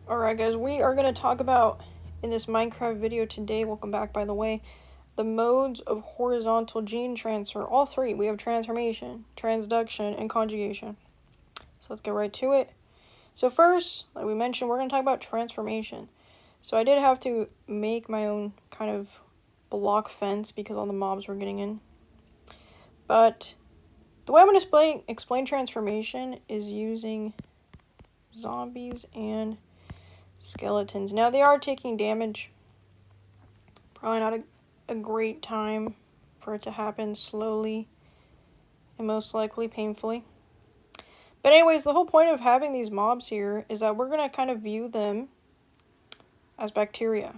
Alright guys, we are going to talk about, in this Minecraft video today, welcome back by the way, the modes of horizontal gene transfer. All three. We have transformation, transduction, and conjugation. So let's get right to it. So first, like we mentioned, we're going to talk about transformation. So I did have to make my own kind of block fence because all the mobs were getting in. But the way I'm going to explain transformation is using zombies and skeletons. Now they are taking damage. Probably not a great time for it to happen slowly and most likely painfully. But anyways, the whole point of having these mobs here is that we're going to kind of view them as bacteria.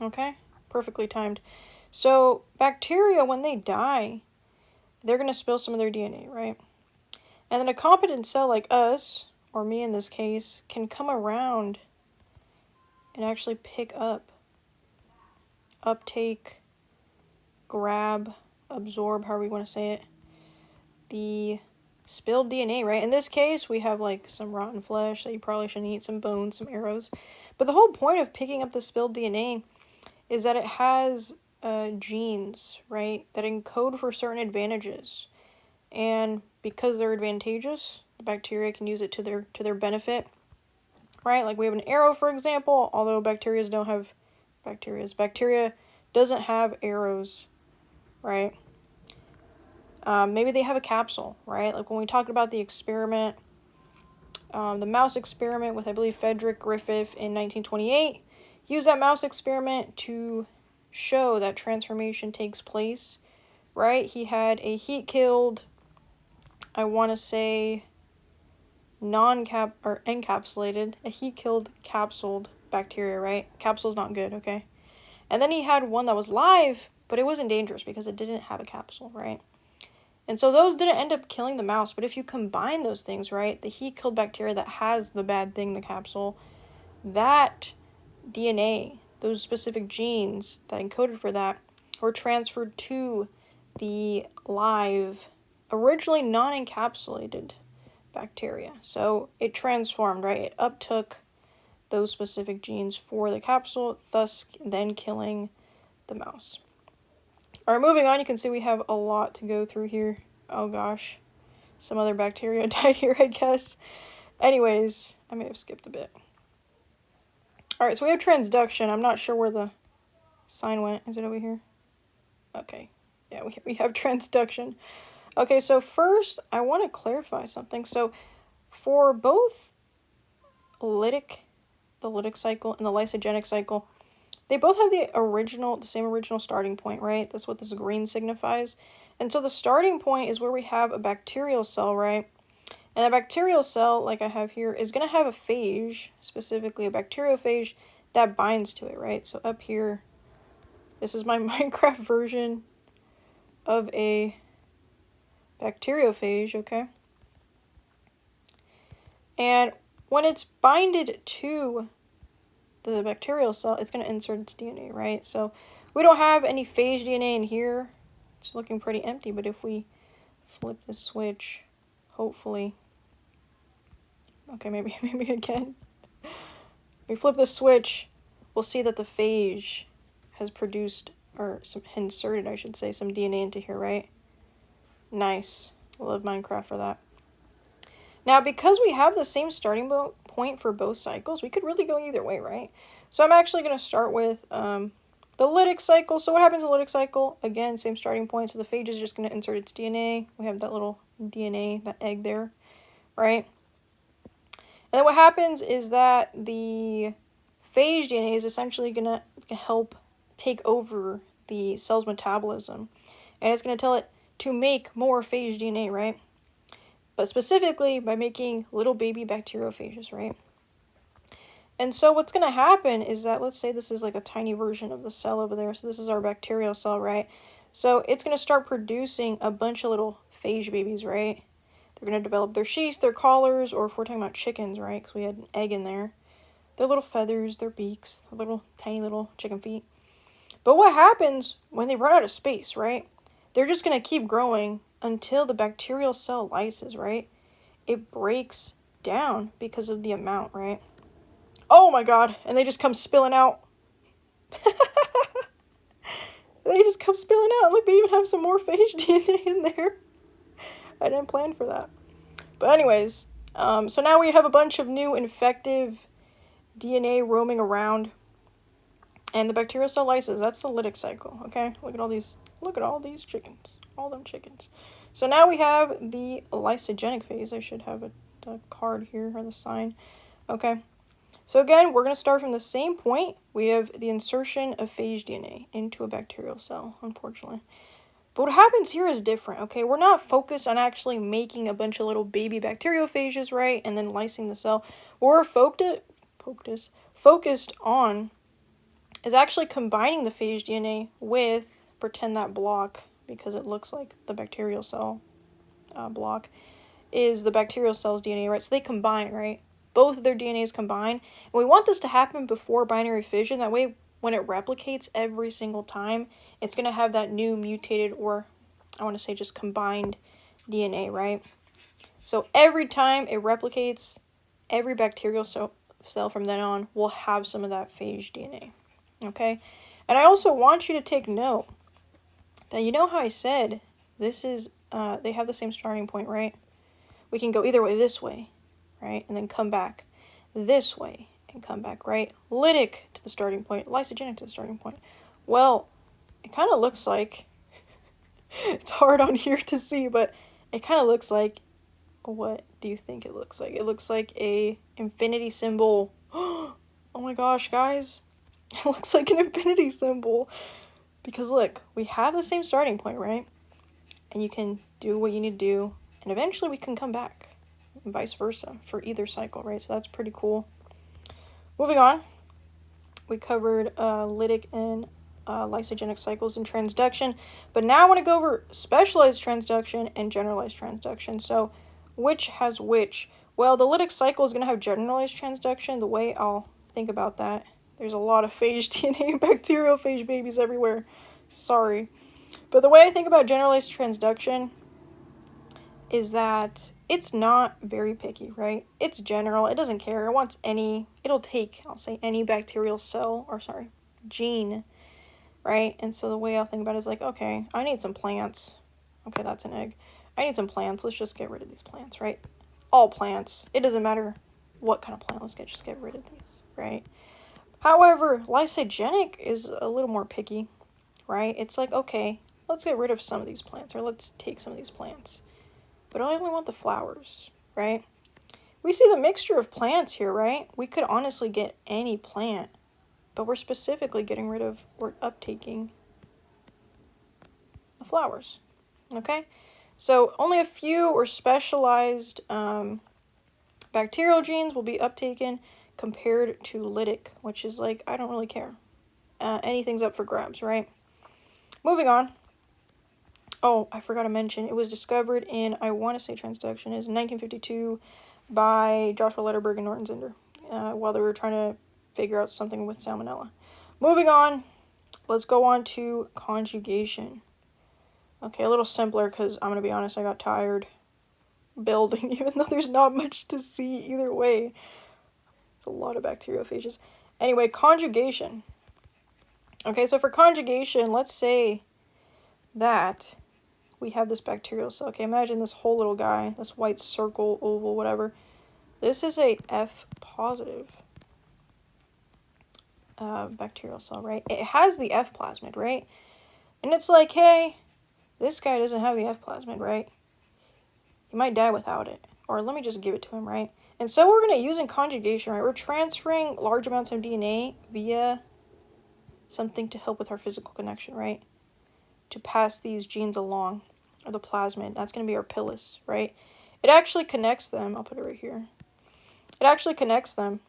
Okay? Perfectly timed. So bacteria, when they die, they're going to spill some of their DNA, right? And then a competent cell like us, or me in this case, can come around and actually pick up, uptake, grab, absorb, however you want to say it, the spilled DNA, right? In this case, we have like some rotten flesh that you probably shouldn't eat, some bones, some arrows. But the whole point of picking up the spilled DNA is that it has genes, right, that encode for certain advantages. And because they're advantageous, the bacteria can use it to their benefit, right? Like we have an arrow, for example, although bacteria doesn't have arrows, right? Maybe they have a capsule, right? Like when we talked about the experiment, the mouse experiment with, I believe, Frederick Griffith in 1928, used that mouse experiment to show that transformation takes place, right? He had a heat-killed, I want to say, encapsulated, a heat-killed capsuled bacteria, right? Capsule's not good, okay? And then he had one that was live, but it wasn't dangerous because it didn't have a capsule, right? And so those didn't end up killing the mouse, but if you combine those things, right, the heat-killed bacteria that has the bad thing, the capsule, that DNA, those specific genes that encoded for that, were transferred to the live, originally non-encapsulated bacteria. So it transformed, right? It uptook those specific genes for the capsule, thus then killing the mouse. Alright, moving on, you can see we have a lot to go through here. Oh gosh. Some other bacteria died here, I guess. Anyways, I may have skipped a bit. Alright, so we have transduction. I'm not sure where the sign went. Is it over here? Okay. Yeah, we have transduction. Okay, so first, I want to clarify something. So, for both the lytic cycle, and the lysogenic cycle, they both have the same original starting point, right? That's what this green signifies. And so the starting point is where we have a bacterial cell, right? And a bacterial cell, like I have here, is going to have a phage, specifically a bacteriophage, that binds to it, right? So up here, this is my Minecraft version of a bacteriophage, okay? And when it's binded to the bacterial cell, it's going to insert its DNA, right? So we don't have any phage DNA in here. It's looking pretty empty, but if we flip the switch, hopefully, okay, maybe again. We flip the switch, we'll see that the phage has produced, or inserted, I should say, some DNA into here, right? Nice. I love Minecraft for that. Now, because we have the same starting point for both cycles, we could really go either way, right? So I'm actually going to start with the lytic cycle. So what happens in the lytic cycle? Again, same starting point. So the phage is just going to insert its DNA. We have that little DNA, that egg there, right? And then what happens is that the phage DNA is essentially going to help take over the cell's metabolism. And it's going to tell it to make more phage DNA, right? But specifically by making little baby bacteriophages, right? And so what's going to happen is that, let's say this is like a tiny version of the cell over there. So this is our bacterial cell, right? So it's going to start producing a bunch of little phage babies, right? They're going to develop their sheaths, their collars, or if we're talking about chickens, right? Because we had an egg in there. Their little feathers, their beaks, their little tiny little chicken feet. But what happens when they run out of space, right? They're just going to keep growing until the bacterial cell lyses, right? It breaks down because of the amount, right? Oh my god, and they just come spilling out. They just come spilling out. Look, they even have some more phage DNA in there. I didn't plan for that. But anyways, so now we have a bunch of new infective DNA roaming around. And the bacterial cell lysis, that's the lytic cycle, okay? Look at all these chickens. All them chickens. So now we have the lysogenic phase. I should have the card here, or the sign. Okay. So again, we're going to start from the same point. We have the insertion of phage DNA into a bacterial cell, unfortunately. But what happens here is different, okay? We're not focused on actually making a bunch of little baby bacteriophages, right? And then lysing the cell. What we're focused on is actually combining the phage DNA with, pretend that block, because it looks like the bacterial cell block, is the bacterial cell's DNA, right? So they combine, right? Both of their DNAs combine. And we want this to happen before binary fission. That way, when it replicates every single time, it's going to have that new mutated, or I want to say just combined DNA, right? So every time it replicates, every bacterial cell from then on will have some of that phage DNA, okay? And I also want you to take note that, you know how I said this is, they have the same starting point, right? We can go either way, this way, right? And then come back this way and come back, right? Lytic to the starting point, lysogenic to the starting point. Well, it kind of looks like, it's hard on here to see, but it kind of looks like, what do you think it looks like? It looks like a infinity symbol. Oh my gosh, guys. It looks like an infinity symbol. Because look, we have the same starting point, right? And you can do what you need to do, and eventually we can come back, and vice versa for either cycle, right? So that's pretty cool. Moving on, we covered lytic and lysogenic cycles and transduction, but now I want to go over specialized transduction and generalized transduction. So which has which? Well, the lytic cycle is going to have generalized transduction. The way I'll think about that, there's a lot of phage DNA, bacteriophage babies everywhere. Sorry. But the way I think about generalized transduction is that it's not very picky, right? It's general. It doesn't care. It wants it'll take, I'll say, any bacterial cell, or sorry, gene, right? And so the way I'll think about it is like, okay, I need some plants. Okay, that's an egg. I need some plants. Let's just get rid of these plants, right? All plants. It doesn't matter what kind of plant. Let's just get rid of these, right? However, lysogenic is a little more picky, right? It's like, okay, let's get rid of some of these plants, or let's take some of these plants. But I only want the flowers, right? We see the mixture of plants here, right? We could honestly get any plant, but we're specifically getting rid of, or uptaking, the flowers, okay? So only a few or specialized bacterial genes will be uptaken compared to lytic, which is like, I don't really care. Anything's up for grabs, right? Moving on. Oh, I forgot to mention, it was discovered in, I want to say transduction is 1952 by Joshua Lederberg and Norton Zinder, while they were trying to figure out something with salmonella. Moving on, let's go on to conjugation. Okay, a little simpler because I'm going to be honest, I got tired building, even though there's not much to see either way. It's a lot of bacteriophages. Anyway, conjugation. Okay, so for conjugation, let's say that we have this bacterial cell. Okay, imagine this whole little guy, this white circle, oval, whatever. This is a F positive bacterial cell, right? It has the F plasmid, right? And it's like, hey, this guy doesn't have the F plasmid, right? He might die without it. Or let me just give it to him, right? And so we're going to use in conjugation, right? We're transferring large amounts of DNA via something to help with our physical connection, right? To pass these genes along, or the plasmid. That's going to be our pilus, right? It actually connects them. I'll put it right here. It actually connects them.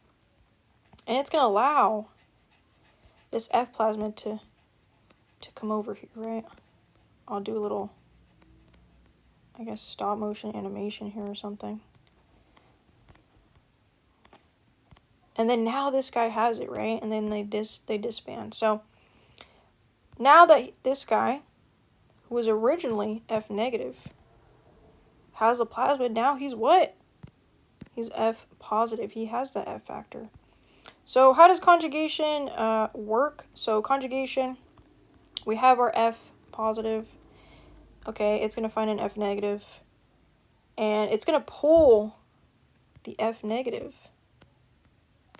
And it's going to allow this F plasmid to come over here, right? I'll do a little, I guess, stop motion animation here or something. And then now this guy has it, right? And then they disband. So now that this guy, who was originally F negative, has the plasmid, now he's what? He's F positive. He has the F factor. So how does conjugation work? So conjugation, we have our F positive. Okay, it's going to find an F negative. And it's going to pull the F negative.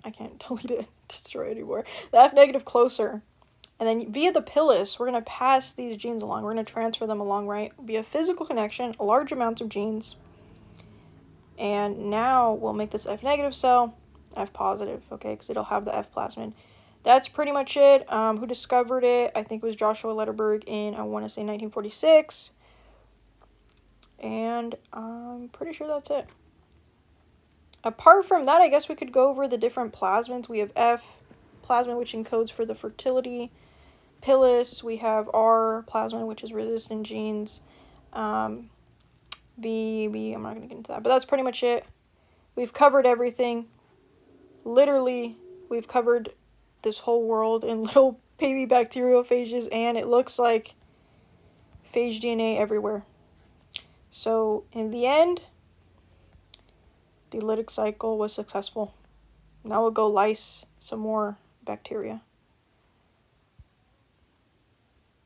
I can't delete it, destroy it anymore. The F negative closer. And then via the pilus, we're going to pass these genes along. We're going to transfer them along, right? Via physical connection, large amounts of genes. And now we'll make this F negative cell F positive, okay? Because it'll have the F plasmid. That's pretty much it. Who discovered it? I think it was Joshua Lederberg in, I want to say, 1946. And I'm pretty sure that's it. Apart from that, I guess we could go over the different plasmids. We have F plasmid, which encodes for the fertility. Pilus, we have R plasmid, which is resistant genes. I'm not going to get into that, but that's pretty much it. We've covered everything. Literally, we've covered this whole world in little baby bacteriophages, and it looks like phage DNA everywhere. So, in the end, the lytic cycle was successful. Now we'll go lyse some more bacteria.